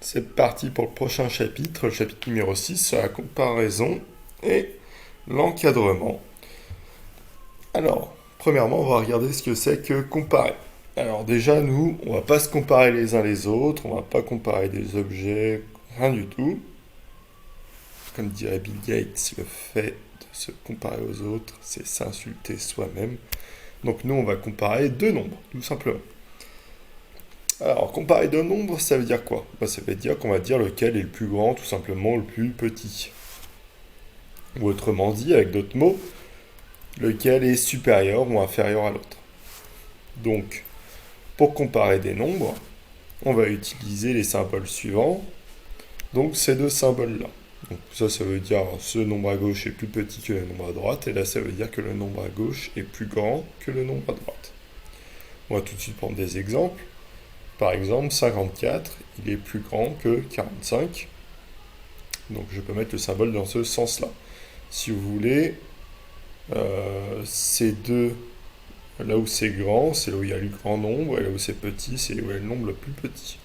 C'est parti pour le prochain chapitre, le chapitre numéro 6, sur la comparaison et l'encadrement. Alors, premièrement, on va regarder ce que c'est que comparer. Alors déjà, nous, on va pas se comparer les uns les autres, on va pas comparer des objets, rien du tout. Comme dirait Bill Gates, le fait de se comparer aux autres, c'est s'insulter soi-même. Donc nous, on va comparer deux nombres, tout simplement. Alors, comparer deux nombres, ça veut dire quoi? Ça veut dire qu'on va dire lequel est le plus grand, tout simplement le plus petit. Ou autrement dit, avec d'autres mots, lequel est supérieur ou inférieur à l'autre. Donc, pour comparer des nombres, on va utiliser les symboles suivants. Donc, ces deux symboles-là. Donc, ça veut dire ce nombre à gauche est plus petit que le nombre à droite, et là, ça veut dire que le nombre à gauche est plus grand que le nombre à droite. On va tout de suite prendre des exemples. Par exemple, 54, il est plus grand que 45. Donc je peux mettre le symbole dans ce sens-là. Si vous voulez, ces deux, là où c'est grand, c'est là où il y a le grand nombre, et là où c'est petit, c'est là où il y a le nombre le plus petit.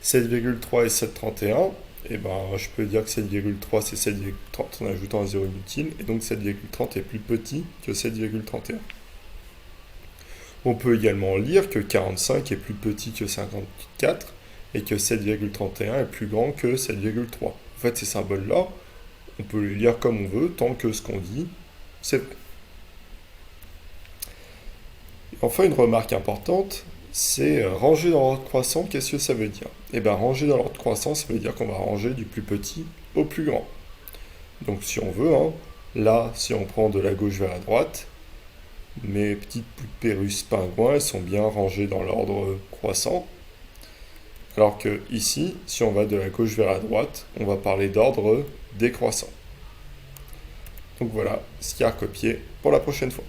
7,3 et 7,31, et ben je peux dire que 7,3 c'est 7,30 en ajoutant un zéro inutile, et donc 7,30 est plus petit que 7,31. On peut également lire que 45 est plus petit que 54 et que 7,31 est plus grand que 7,3. En fait, ces symboles-là, on peut les lire comme on veut, tant que ce qu'on dit, c'est vrai. Enfin, une remarque importante, c'est ranger dans l'ordre croissant, qu'est-ce que ça veut dire? Eh bien, ranger dans l'ordre croissant, ça veut dire qu'on va ranger du plus petit au plus grand. Donc, si on veut, là, si on prend de la gauche vers la droite, mes petites poupées russes pingouins, elles sont bien rangées dans l'ordre croissant. Alors que ici, si on va de la gauche vers la droite, on va parler d'ordre décroissant. Donc voilà ce qu'il y a à recopier pour la prochaine fois.